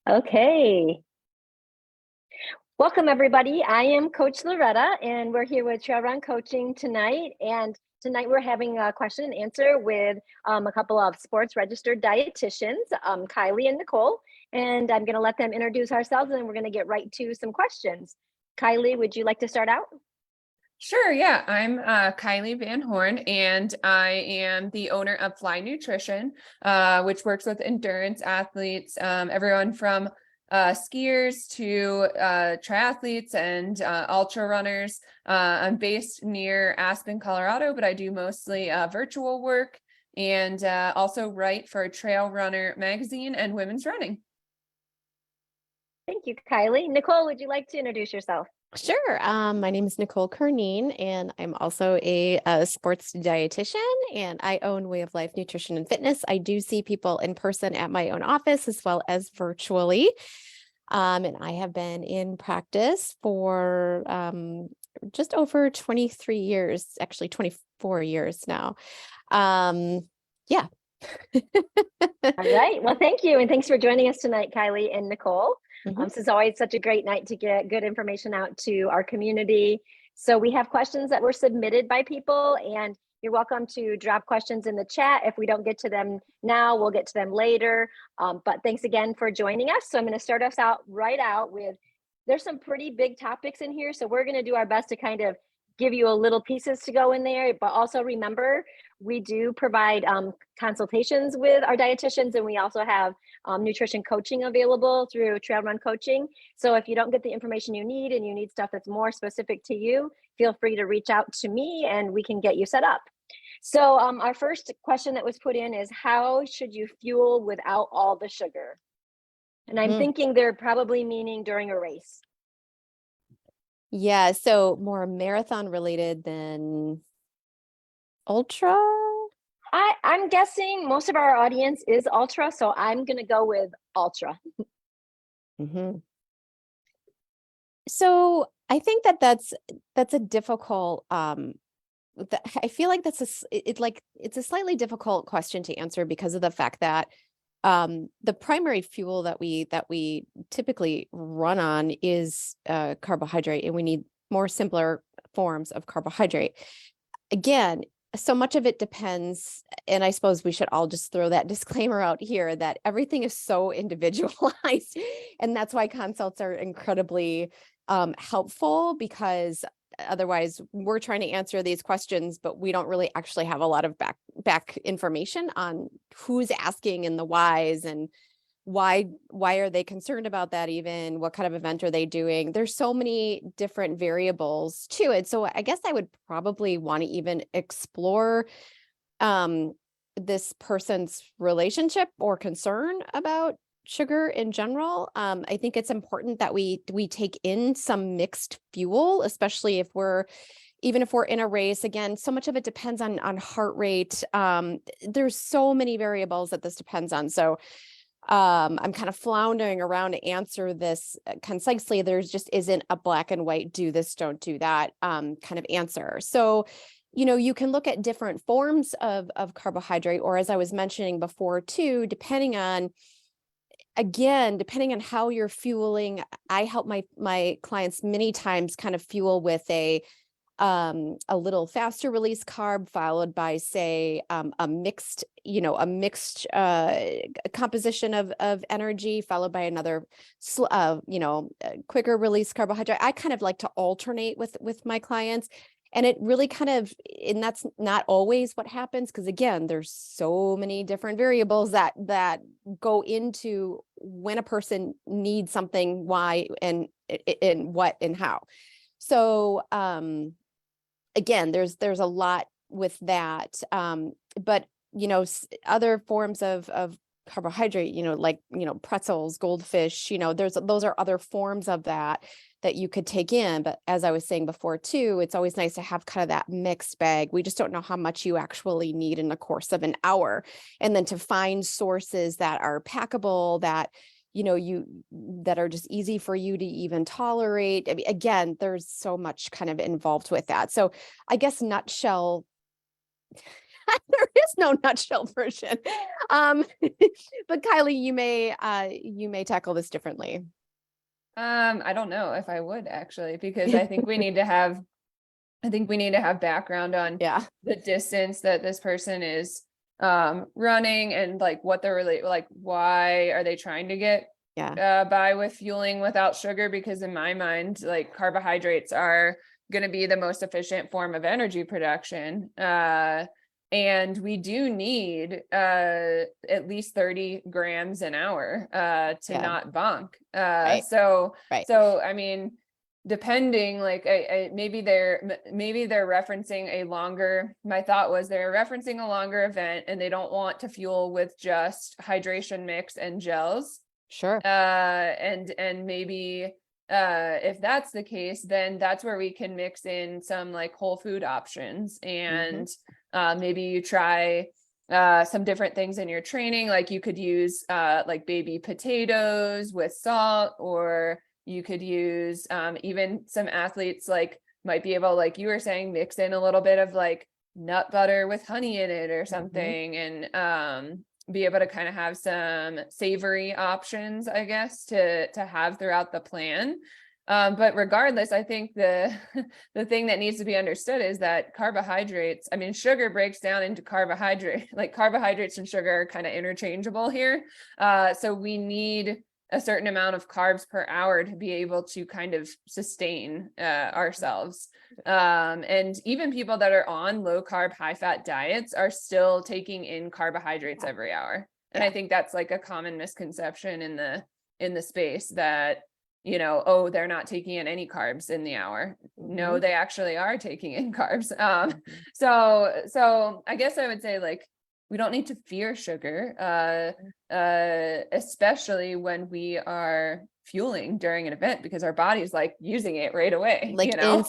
Okay. Welcome, everybody. I am Coach Loretta, and we're here with Trail Run Coaching tonight. And tonight we're having a question and answer with a couple of sports registered dietitians, Kylie and Nicole. And I'm going to let them introduce ourselves, and then we're going to get right to some questions. Kylie, would you like to start out? Sure, yeah. I'm Kylie Van Horn, and I am the owner of Fly Nutrition, which works with endurance athletes, everyone from skiers to triathletes and ultra runners. I'm based near Aspen, Colorado, but I do mostly virtual work and also write for Trail Runner magazine and Women's Running. Thank you, Kylie. Nicole, would you like to introduce yourself? Sure. My name is Nicole Kerneen, and I'm also a sports dietitian, and I own Way of Life Nutrition and Fitness. I do see people in person at my own office as well as virtually. And I have been in practice for just over 23 years, actually 24 years now. Yeah. All right. Well, thank you. And thanks for joining us tonight, Kylie and Nicole. Mhm. This is always such a great night to get good information out to our community. So we have questions that were submitted by people, and you're welcome to drop questions in the chat. If we don't get to them now, we'll get to them later. But thanks again for joining us. So I'm going to start us out with, there's some pretty big topics in here. So we're going to do our best to kind of give you a little pieces to go in there, but also remember, we do provide consultations with our dietitians, and we also have nutrition coaching available through Trail Run Coaching. So if you don't get the information you need and you need stuff that's more specific to you, feel free to reach out to me and we can get you set up. So our first question that was put in is, how should you fuel without all the sugar? And I'm thinking they're probably meaning during a race. Yeah, so more marathon related than ultra? I'm guessing most of our audience is ultra, so I'm going to go with ultra. So I think that's a difficult. I feel like it's a slightly difficult question to answer because of the fact that the primary fuel that we typically run on is carbohydrate, and we need more simpler forms of carbohydrate. Again, so much of it depends, and I suppose we should all just throw that disclaimer out here that everything is so individualized, and that's why consults are incredibly helpful, because otherwise we're trying to answer these questions, but we don't really actually have a lot of back information on who's asking and the whys, and why are they concerned about that, even what kind of event are they doing. There's so many different variables to it. So I guess I would probably want to even explore this person's relationship or concern about sugar in general. I think it's important that we take in some mixed fuel, especially if we're in a race. Again, so much of it depends on heart rate. There's so many variables that this depends on. So I'm kind of floundering around to answer this concisely. There's just isn't a black and white, do this, don't do that kind of answer. So, you can look at different forms of carbohydrate, or as I was mentioning before too, depending on how you're fueling. I help my clients many times kind of fuel with a little faster release carb, followed by, say, a mixed composition of energy, followed by another quicker release carbohydrate. I kind of like to alternate with my clients. And it really and that's not always what happens, because again, there's so many different variables that go into when a person needs something, why, and what and how. So again, there's a lot with that. But other forms of carbohydrate, pretzels, goldfish, those are other forms of that you could take in. But as I was saying before too, it's always nice to have kind of that mixed bag. We just don't know how much you actually need in the course of an hour. And then to find sources that are packable, that that are just easy for you to even tolerate. I mean, again, there's so much kind of involved with that. So I guess nutshell, There is no nutshell version. But Kylie, you may tackle this differently. I don't know if I would actually, because I think we need to have background on Yeah. the distance that this person is running, and like what they're really like, why are they trying to get by with fueling without sugar? Because in my mind, like, carbohydrates are going to be the most efficient form of energy production. And we do need at least 30 grams an hour to not bonk. Right. So Right. so I mean, depending, like, maybe they're referencing a longer, my thought was they're referencing a longer event and they don't want to fuel with just hydration mix and gels. Sure. And maybe if that's the case, then that's where we can mix in some like whole food options, and maybe you try some different things in your training. Like you could use like baby potatoes with salt, or you could use even some athletes like might be able, like you were saying, mix in a little bit of like nut butter with honey in it or something, and be able to kind of have some savory options, I guess, to have throughout the plan. But regardless, I think the thing that needs to be understood is that carbohydrates, I mean, sugar breaks down into carbohydrate, like carbohydrates and sugar are kind of interchangeable here. So we need a certain amount of carbs per hour to be able to kind of sustain ourselves. And even people that are on low carb, high fat diets are still taking in carbohydrates every hour. And I think that's like a common misconception in the space, that, you know, oh, they're not taking in any carbs in the hour. No, they actually are taking in carbs. So I guess I would say, like, we don't need to fear sugar, especially when we are fueling during an event, because our body's like using it right away, like, you know?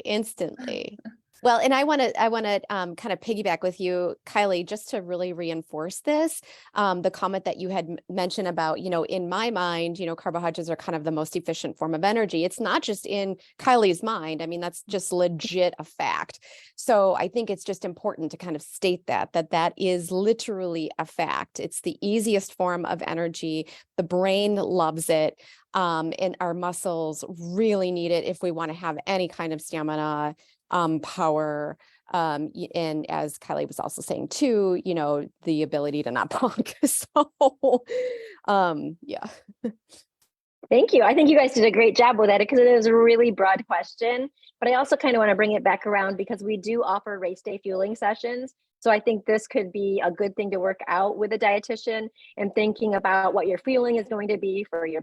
instantly. Well, and I want to kind of piggyback with you, Kylie, just to really reinforce this. The comment that you had mentioned about, you know, in my mind, you know, carbohydrates are kind of the most efficient form of energy. It's not just in Kylie's mind. I mean, that's just legit a fact. So I think it's just important to kind of state that is literally a fact. It's the easiest form of energy. The brain loves it. And our muscles really need it if we want to have any kind of stamina, power, and as Kylie was also saying too, you know, the ability to not punk. So, yeah. Thank you. I think you guys did a great job with that, because it is a really broad question, but I also kind of want to bring it back around because we do offer race day fueling sessions. So I think this could be a good thing to work out with a dietitian, and thinking about what your fueling is going to be for your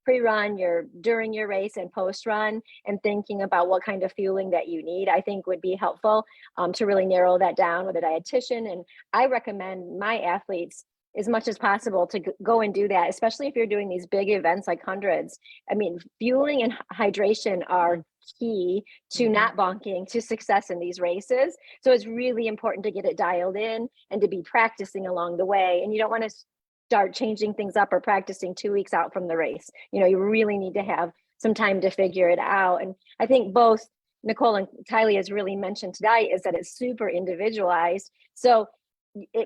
pre-run, your during your race and post-run, and thinking about what kind of fueling that you need, I think would be helpful to really narrow that down with a dietitian. And I recommend my athletes as much as possible to go and do that, especially if you're doing these big events like hundreds. I mean, fueling and hydration are key to not bonking, to success in these races. So it's really important to get it dialed in and to be practicing along the way. And you don't want to start changing things up or practicing 2 weeks out from the race. You know, you really need to have some time to figure it out. And I think both Nicole and Kylie has really mentioned today is that it's super individualized. So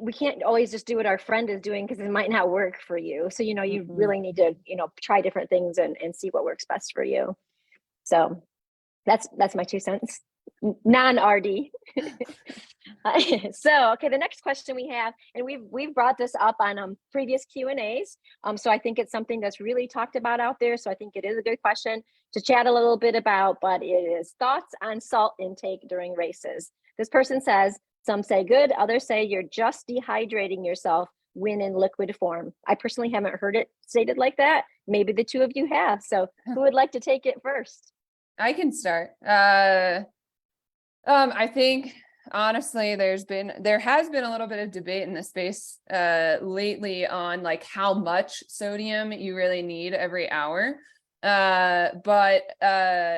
we can't always just do what our friend is doing, because it might not work for you. So, you know, you really need to, you know, try different things and see what works best for you. So that's my 2 cents, non-RD. So, okay, the next question we have, and we've brought this up on previous Q&As. So I think it's something that's really talked about out there. So I think it is a good question to chat a little bit about, but it is thoughts on salt intake during races. This person says, some say good, others say you're just dehydrating yourself when in liquid form. I personally haven't heard it stated like that. Maybe the two of you have. So who would like to take it first? I can start. I think honestly, there has been a little bit of debate in the space lately on like how much sodium you really need every hour. But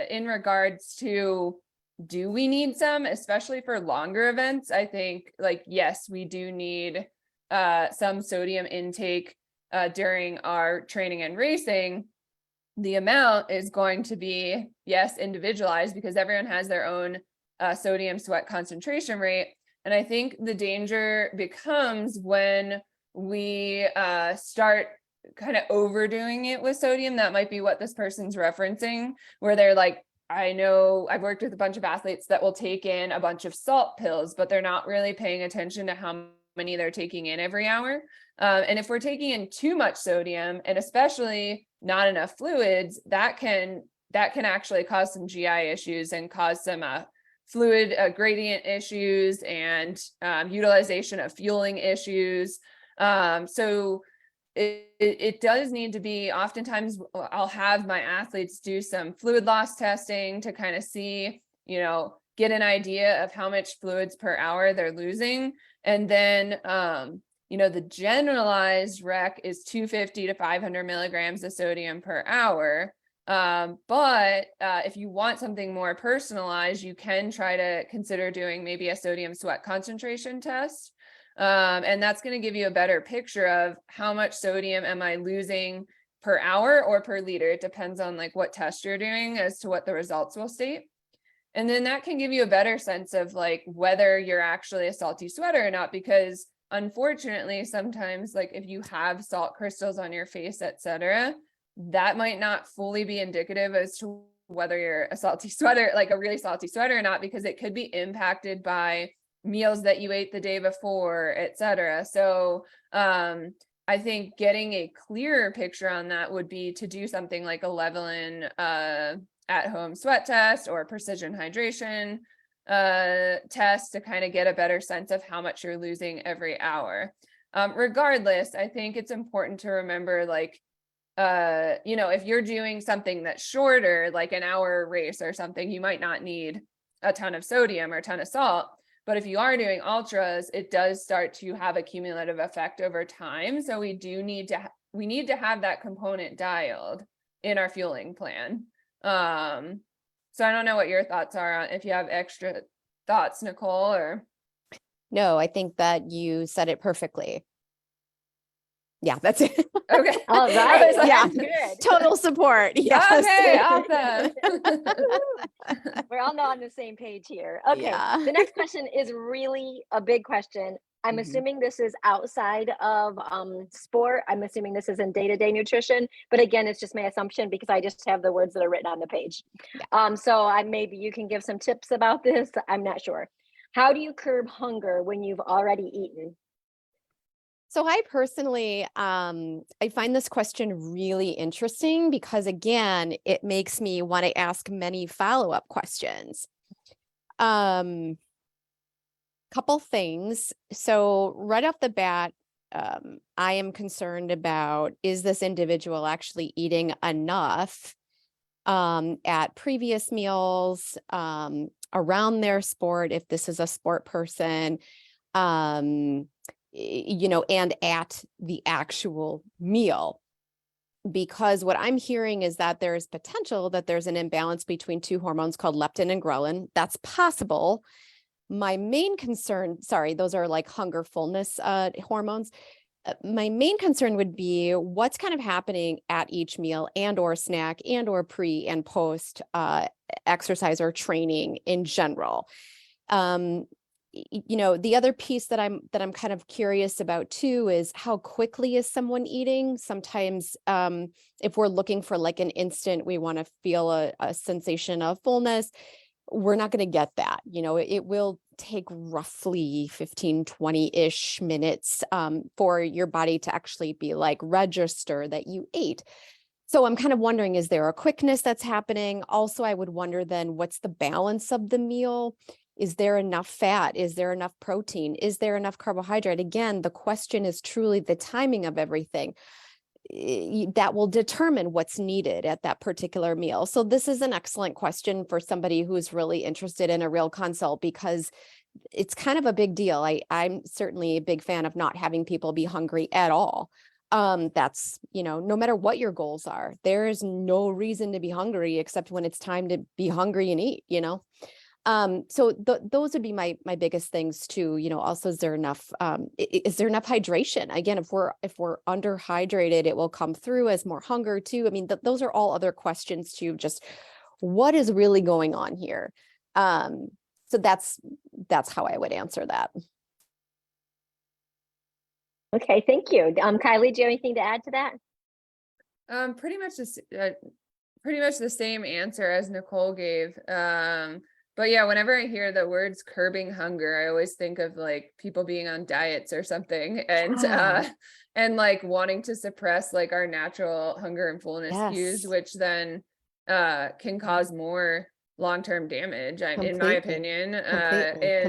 in regards to, do we need some, especially for longer events? I think, like, yes, we do need some sodium intake during our training and racing. The amount is going to be, yes, individualized, because everyone has their own sodium sweat concentration rate. And I think the danger becomes when we start kind of overdoing it with sodium. That might be what this person's referencing, where they're like, I know I've worked with a bunch of athletes that will take in a bunch of salt pills, but they're not really paying attention to how many they're taking in every hour. And if we're taking in too much sodium, and especially not enough fluids, that can actually cause some GI issues and cause some fluid gradient issues and utilization of fueling issues. So it does need to be, oftentimes I'll have my athletes do some fluid loss testing to kind of see, get an idea of how much fluids per hour they're losing. And then, the generalized rec is 250 to 500 milligrams of sodium per hour. But if you want something more personalized, you can try to consider doing maybe a sodium sweat concentration test. And that's going to give you a better picture of how much sodium am I losing per hour or per liter. It depends on like what test you're doing as to what the results will state. And then that can give you a better sense of like whether you're actually a salty sweater or not, because unfortunately, sometimes like if you have salt crystals on your face, etc., that might not fully be indicative as to whether you're a salty sweater, like a really salty sweater or not, because it could be impacted by meals that you ate the day before, etc. So I think getting a clearer picture on that would be to do something like a Levelin at-home sweat test or precision hydration test to kind of get a better sense of how much you're losing every hour. Regardless, I think it's important to remember, like, if you're doing something that's shorter, like an hour race or something, you might not need a ton of sodium or a ton of salt. But if you are doing ultras, it does start to have a cumulative effect over time. So we need to have that component dialed in our fueling plan. So I don't know what your thoughts are on, if you have extra thoughts, Nicole, or. No, I think that you said it perfectly. Yeah, that's it. Okay. All right. Like, yeah. Good. Total support. Yes. Okay, awesome. We're all on the same page here. Okay. Yeah. The next question is really a big question. I'm assuming this is outside of sport. I'm assuming this is in day-to-day nutrition, but again, it's just my assumption because I just have the words that are written on the page. Yeah. So maybe you can give some tips about this. I'm not sure. How do you curb hunger when you've already eaten? So I personally, I find this question really interesting because again, it makes me want to ask many follow-up questions. Couple things. So right off the bat, I am concerned about, is this individual actually eating enough at previous meals, around their sport, if this is a sport person, and at the actual meal. Because what I'm hearing is that there's potential that there's an imbalance between two hormones called leptin and ghrelin. That's possible. My main concern, sorry, those are like hunger fullness hormones. My main concern would be what's kind of happening at each meal and or snack and or pre and post exercise or training in general. The other piece that I'm kind of curious about too is how quickly is someone eating? Sometimes if we're looking for like an instant, we want to feel a sensation of fullness. We're not going to get that. It will take roughly 15, 20-ish minutes for your body to actually be like register that you ate. So I'm kind of wondering, is there a quickness that's happening? Also, I would wonder then, what's the balance of the meal? Is there enough fat? Is there enough protein? Is there enough carbohydrate? Again, the question is truly the timing of everything that will determine what's needed at that particular meal. So this is an excellent question for somebody who's really interested in a real consult, because it's kind of a big deal. I'm certainly a big fan of not having people be hungry at all. That's, no matter what your goals are, there is no reason to be hungry except when it's time to be hungry and eat, So those would be my biggest things too. Also, is there enough hydration? Again, if we're underhydrated, it will come through as more hunger too. I mean, those are all other questions too. Just what is really going on here? So that's how I would answer that. Okay, thank you. Kylie, do you have anything to add to that? Pretty much the same answer as Nicole gave. But yeah, whenever I hear the words curbing hunger, I always think of like people being on diets or something, and like wanting to suppress like our natural hunger and fullness cues, which then can cause more long-term damage, in my opinion.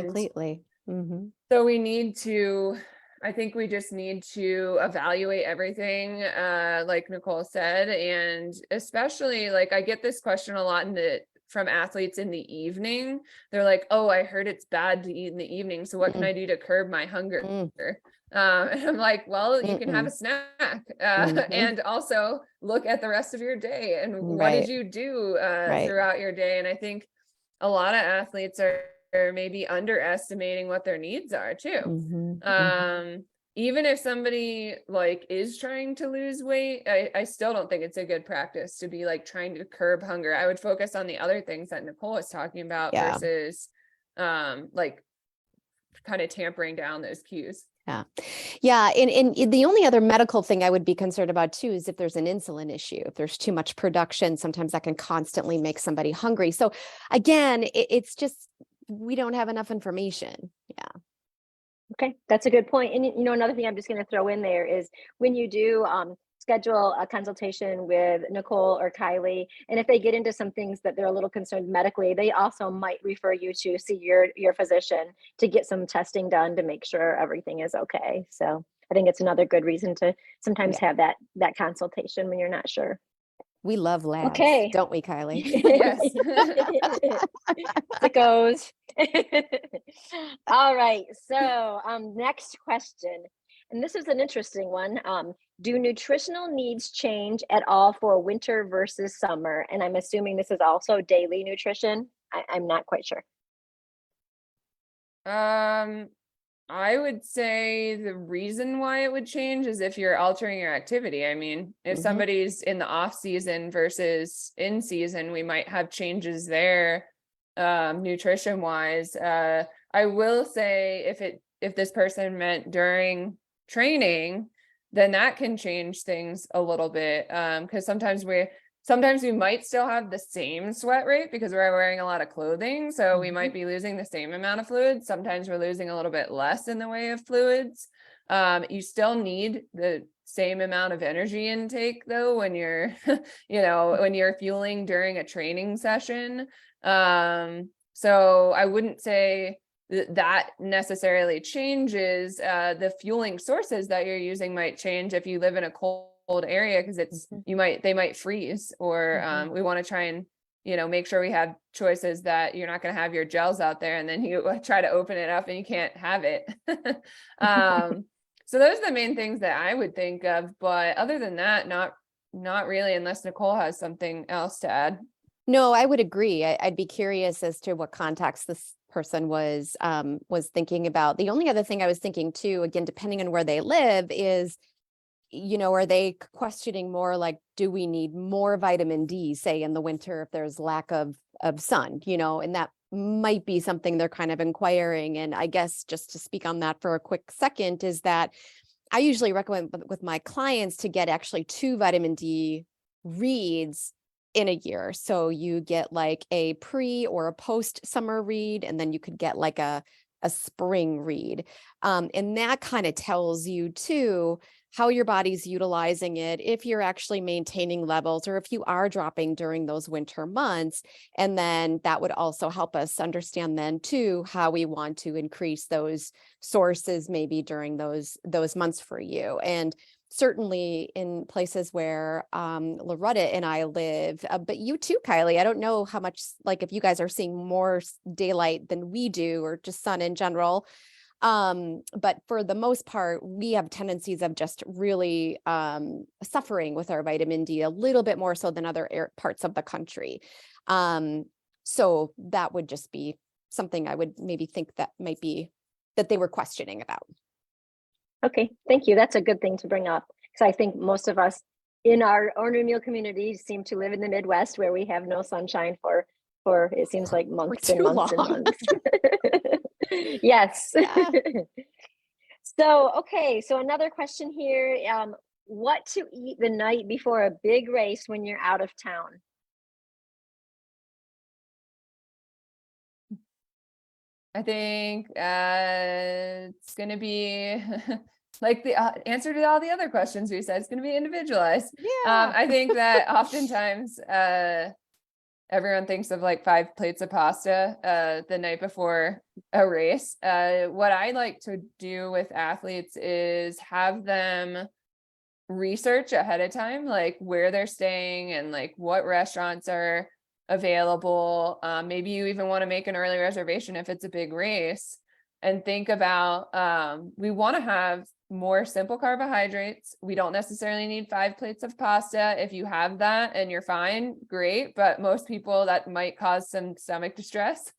Completely. Mm-hmm. So I think we just need to evaluate everything, like Nicole said, and especially like I get this question a lot from athletes in the evening. They're like, oh, I heard it's bad to eat in the evening, so what can I do to curb my hunger? And I'm like, well, you can have a snack, and also look at the rest of your day and what did you do throughout your day. And I think a lot of athletes are maybe underestimating what their needs are too. Even if somebody like is trying to lose weight, I still don't think it's a good practice to be like trying to curb hunger. I would focus on the other things that Nicole was talking about versus like kind of tampering down those cues. Yeah. And the only other medical thing I would be concerned about too is if there's an insulin issue. If there's too much production, sometimes that can constantly make somebody hungry. So again, it's just, we don't have enough information. Yeah. Okay, that's a good point. And another thing I'm just going to throw in there is when you do schedule a consultation with Nicole or Kylie, and if they get into some things that they're a little concerned medically, they also might refer you to see your physician to get some testing done to make sure everything is okay. So I think it's another good reason to sometimes have that consultation when you're not sure. We love labs, don't we, Kylie? Yes. It goes. All right. So next question. And this is an interesting one. Do nutritional needs change at all for winter versus summer? And I'm assuming this is also daily nutrition. I'm not quite sure. I would say the reason why it would change is if you're altering your activity. I mean, if somebody's in the off season versus in season, we might have changes there, nutrition wise. I will say if this person meant during training, then that can change things a little bit. Because sometimes we might still have the same sweat rate because we're wearing a lot of clothing. So we might be losing the same amount of fluids. Sometimes we're losing a little bit less in the way of fluids. You still need the same amount of energy intake though, when you're, when you're fueling during a training session. So I wouldn't say that necessarily changes. The fueling sources that you're using might change if you live in a cold area, because they might freeze, or we want to try and make sure we have choices that you're not going to have your gels out there and then you try to open it up and you can't have it. So those are the main things that I would think of, but other than that, not really, unless Nicole has something else to add. No, I would agree. I'd be curious as to what context this person was thinking about. The only other thing I was thinking too, again, depending on where they live, is are they questioning more like, do we need more vitamin D, say in the winter, if there's lack of sun, and that might be something they're kind of inquiring. And I guess just to speak on that for a quick second is that I usually recommend with my clients to get actually 2 vitamin D reads in a year. So you get like a pre or a post summer read, and then you could get like a spring read. And that kind of tells you too how your body's utilizing it, if you're actually maintaining levels, or if you are dropping during those winter months. And then that would also help us understand then too how we want to increase those sources maybe during those months for you. And certainly in places where Loretta and I live, but you too, Kylie, I don't know how much, like if you guys are seeing more daylight than we do, or just sun in general. But for the most part, we have tendencies of just really suffering with our vitamin D a little bit more so than other parts of the country. So that would just be something I would maybe think that might be that they were questioning about. Okay, thank you. That's a good thing to bring up, because I think most of us in our Ornery Mule community seem to live in the Midwest, where we have no sunshine for for, it seems like months and too months and long. months. Yes. Yeah. So, okay. So another question here, what to eat the night before a big race when you're out of town? I think it's going to be like the answer to all the other questions we said, it's going to be individualized. Yeah. I think that oftentimes everyone thinks of like 5 plates of pasta the night before a race. What I like to do with athletes is have them research ahead of time, like where they're staying and like what restaurants are available. Maybe you even want to make an early reservation if it's a big race, and think about we want to have more simple carbohydrates. We don't necessarily need 5 plates of pasta. If you have that and you're fine, great. But most people, that might cause some stomach distress.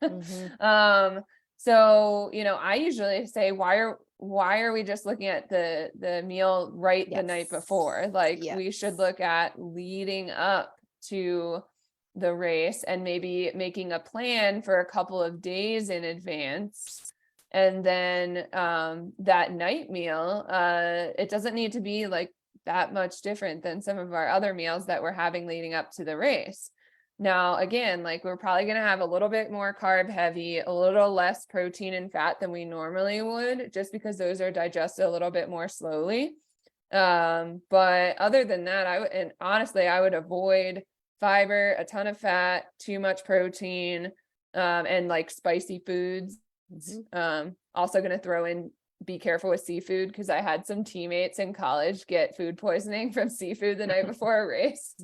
So, I usually say, why are we just looking at the meal the night before? Like we should look at leading up to the race and maybe making a plan for a couple of days in advance. And then that night meal, it doesn't need to be like that much different than some of our other meals that we're having leading up to the race. Now, again, like we're probably going to have a little bit more carb heavy, a little less protein and fat than we normally would, just because those are digested a little bit more slowly. But other than that, I would avoid fiber, a ton of fat, too much protein, and like spicy foods. Also going to throw in, be careful with seafood, because I had some teammates in college get food poisoning from seafood the night before a race.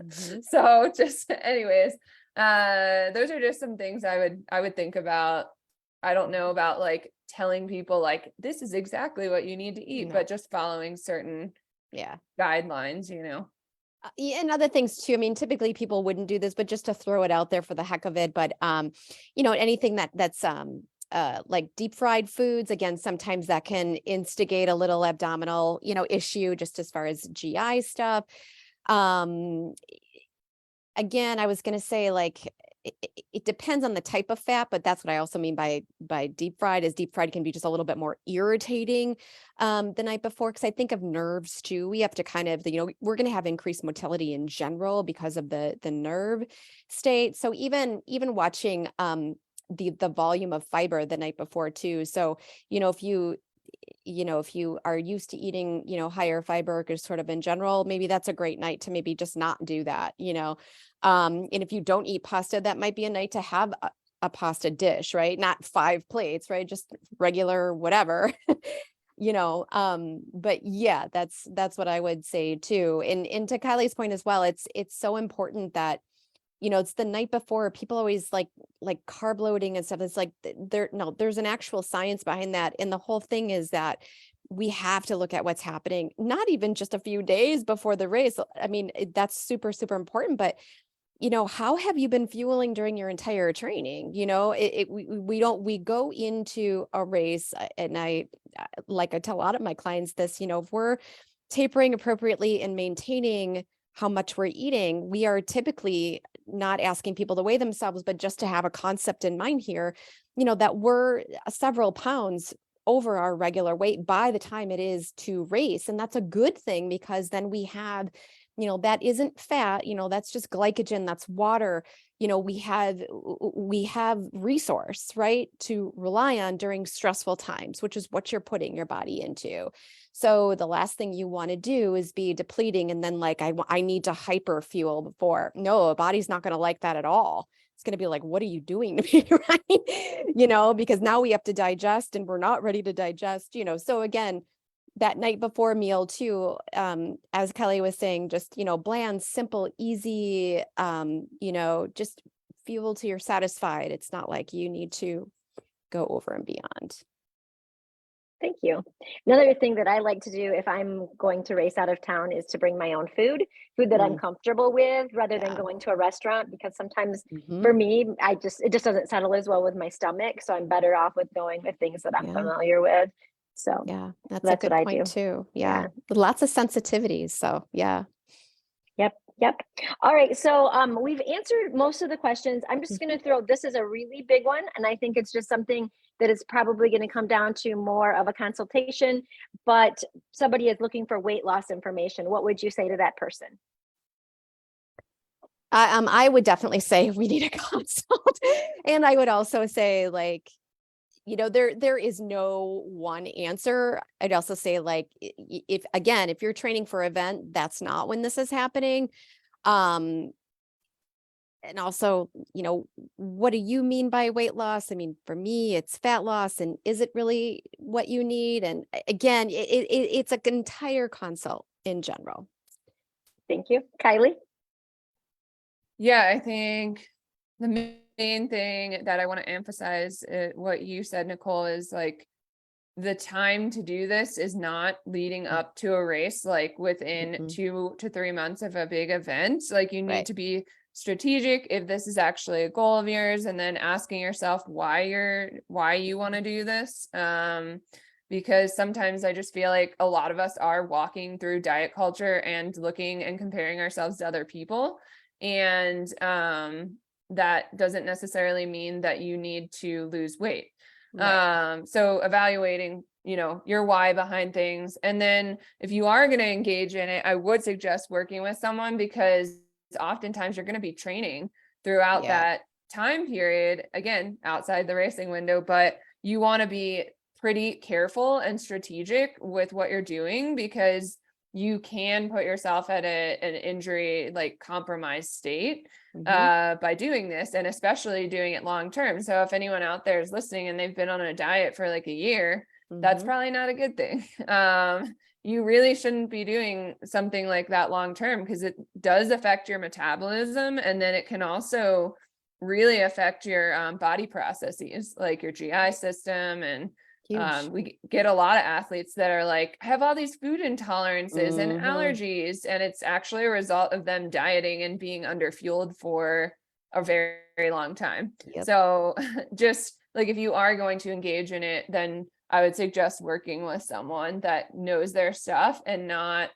So just anyways, those are just some things I would think about. I don't know about like telling people like this is exactly what you need to eat, but just following certain guidelines, Yeah, and other things too. I mean, typically people wouldn't do this, but just to throw it out there for the heck of it. But anything that's like deep fried foods, again, sometimes that can instigate a little abdominal, issue just as far as GI stuff. Again, I was going to say like it depends on the type of fat, but that's what I also mean by deep fried, is deep fried can be just a little bit more irritating the night before. Because I think of nerves too. We have to kind of, we're going to have increased motility in general because of the nerve state. So even watching the volume of fiber the night before too. So, if you are used to eating, higher fiber, or sort of in general, maybe that's a great night to maybe just not do that, and if you don't eat pasta, that might be a night to have a pasta dish, right? Not 5 plates, right? Just regular, whatever, but yeah, that's what I would say too. And to Kylie's point as well, it's so important that, it's the night before. People always like carb loading and stuff. It's like there's an actual science behind that. And the whole thing is that we have to look at what's happening, not even just a few days before the race. I mean, that's super, super important, but how have you been fueling during your entire training? We go into a race, and I, like I tell a lot of my clients this, if we're tapering appropriately and maintaining how much we're eating, we are typically not asking people to weigh themselves, but just to have a concept in mind here, that we're several pounds over our regular weight by the time it is to race. And that's a good thing, because then we have, that isn't fat, that's just glycogen, that's water. We have resource, right, to rely on during stressful times, which is what you're putting your body into. So the last thing you want to do is be depleting and then like, I need to hyper fuel before. No, a body's not going to like that at all. It's going to be like, what are you doing to me, right? Because now we have to digest and we're not ready to digest, So again, that night before meal too, as Kylie was saying, just, bland, simple, easy, just fuel till you're satisfied. It's not like you need to go over and beyond. Thank you. Another thing that I like to do if I'm going to race out of town is to bring my own food that I'm comfortable with, rather than going to a restaurant, because sometimes for me, it just doesn't settle as well with my stomach. So I'm better off with going with things that I'm familiar with. So yeah, that's a good point too. Yeah. Lots of sensitivities. So yeah. Yep. Yep. All right. So we've answered most of the questions. I'm just going to throw, this is a really big one. And I think it's just something that is probably going to come down to more of a consultation, but somebody is looking for weight loss information. What would you say to that person? I would definitely say we need a consult. And I would also say, like, there is no one answer. I'd also say, like, if you're training for an event, that's not when this is happening. And also, what do you mean by weight loss? I mean, for me, it's fat loss. And is it really what you need? And again, it's an entire consult in general. Thank you. Kylee? Yeah, I think the main thing that I want to emphasize, what you said, Nicole, is like the time to do this is not leading up to a race, like within 2 to 3 months of a big event. Like you need to be strategic if this is actually a goal of yours, and then asking yourself why you want to do this. Because sometimes I just feel like a lot of us are walking through diet culture and looking and comparing ourselves to other people. And that doesn't necessarily mean that you need to lose weight. Right. So evaluating, your why behind things. And then if you are going to engage in it, I would suggest working with someone, because oftentimes you're going to be training throughout that time period, again, outside the racing window, but you want to be pretty careful and strategic with what you're doing, because you can put yourself at an injury, like compromised state by doing this, and especially doing it long term. So if anyone out there is listening and they've been on a diet for like a year, that's probably not a good thing. You really shouldn't be doing something like that long term, because it does affect your metabolism, and then it can also really affect your body processes, like your GI system. And we get a lot of athletes that are like, have all these food intolerances and allergies, and it's actually a result of them dieting and being underfueled for a very, very long time. So just like, if you are going to engage in it, then I would suggest working with someone that knows their stuff, and not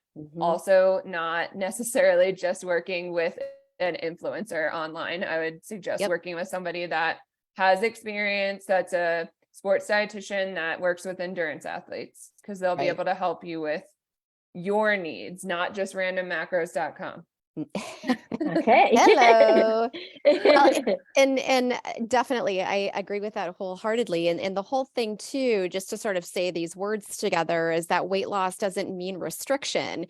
necessarily just working with an influencer online. I would suggest working with somebody that has experience, that's a sports dietitian that works with endurance athletes, because they'll be able to help you with your needs, not just randommacros.com. Okay. Hello. Well, and definitely I agree with that wholeheartily. And the whole thing too, just to sort of say these words together, is that weight loss doesn't mean restriction.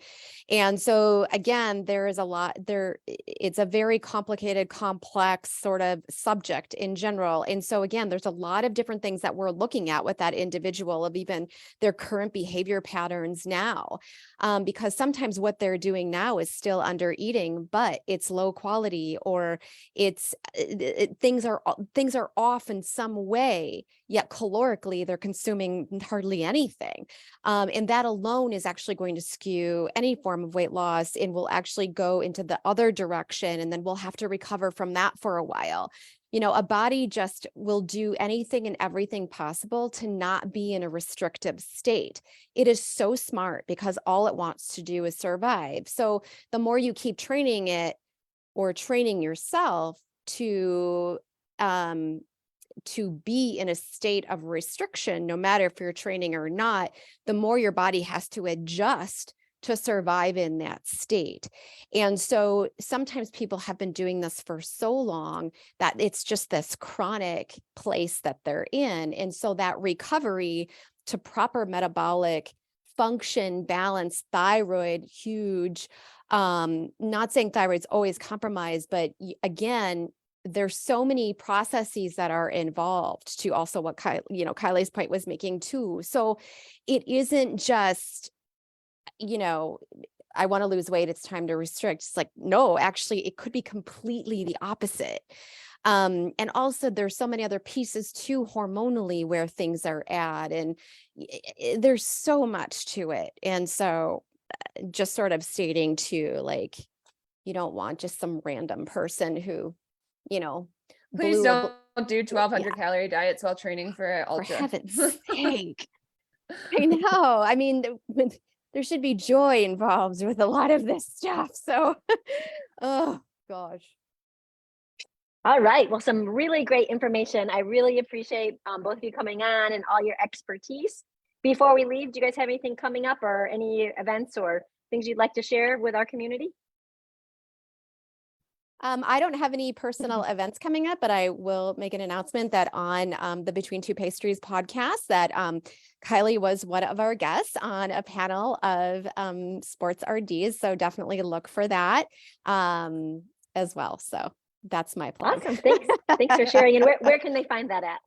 And so again, there is a lot there. It's a very complicated, complex sort of subject in general. And so again, there's a lot of different things that we're looking at with that individual, of even their current behavior patterns now. Because sometimes what they're doing now is still under eating, but it's low quality, or things are off in some way, yet calorically they're consuming hardly anything. And that alone is actually going to skew any form of weight loss, and will actually go into the other direction. And then we'll have to recover from that for a while. A body just will do anything and everything possible to not be in a restrictive state. It is so smart, because all it wants to do is survive. So the more you keep training it, or training yourself to be in a state of restriction, no matter if you're training or not, the more your body has to adjust to survive in that state. And so sometimes people have been doing this for so long that it's just this chronic place that they're in. And so that recovery to proper metabolic function, balance, thyroid, huge. Not saying thyroid's always compromised, but again, there's so many processes that are involved to also what Kylie's point was making too. So it isn't just, I want to lose weight, it's time to restrict. It's like, no, actually, it could be completely the opposite. And also there's so many other pieces too, hormonally, where things are at, and there's so much to it. And so just sort of stating too, like, you don't want just some random person who, Please don't do 1,200 calorie diets while training for an ultra. For heaven's sake. I know. I mean, there should be joy involved with a lot of this stuff. So, oh gosh. All right. Well, some really great information. I really appreciate both of you coming on and all your expertise. Before we leave, do you guys have anything coming up or any events or things you'd like to share with our community? I don't have any personal events coming up, but I will make an announcement that on the Between Two Pastries podcast that Kylee was one of our guests on a panel of sports RDs. So definitely look for that as well. So that's my plug. Awesome. Thanks. Thanks for sharing. And where can they find that at?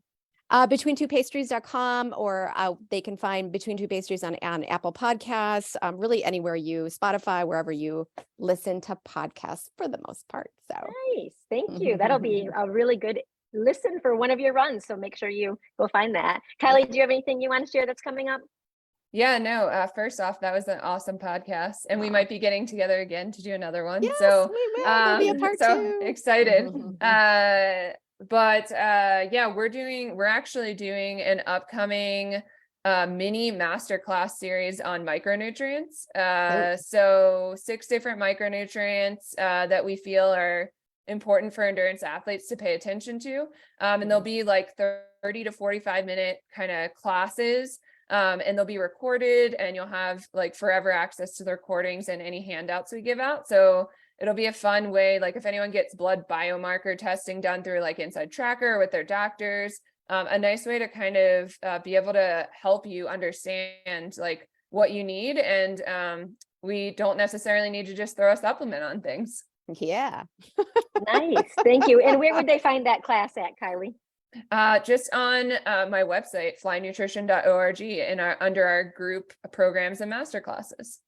Betweentwopastries.com, or they can find Between Two Pastries on Apple Podcasts, really anywhere Spotify, wherever you listen to podcasts for the most part. So nice. Thank you. That'll be a really good listen for one of your runs. So make sure you go find that. Kylee, do you have anything you want to share that's coming up? Yeah, no, first off, that was an awesome podcast, and we might be getting together again to do another one. yes, So we will. There'll be a part so two. excited. But yeah, we're actually doing an upcoming mini masterclass series on micronutrients. So 6 different micronutrients that we feel are important for endurance athletes to pay attention to. And they'll be like 30 to 45 minute kind of classes. And they'll be recorded, and you'll have like forever access to the recordings and any handouts we give out. So it'll be a fun way, like if anyone gets blood biomarker testing done through like Inside Tracker with their doctors, a nice way to kind of be able to help you understand like what you need. And we don't necessarily need to just throw a supplement on things. Yeah. Nice. Thank you. And where would they find that class at, Kylee? Just on my website, flynutrition.org, and under our group programs and masterclasses.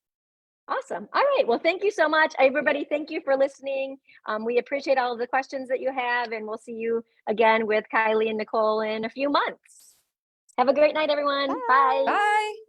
Awesome. All right. Well, thank you so much, everybody. Thank you for listening. We appreciate all of the questions that you have, and we'll see you again with Kylee and Nicole in a few months. Have a great night, everyone. Bye. Bye.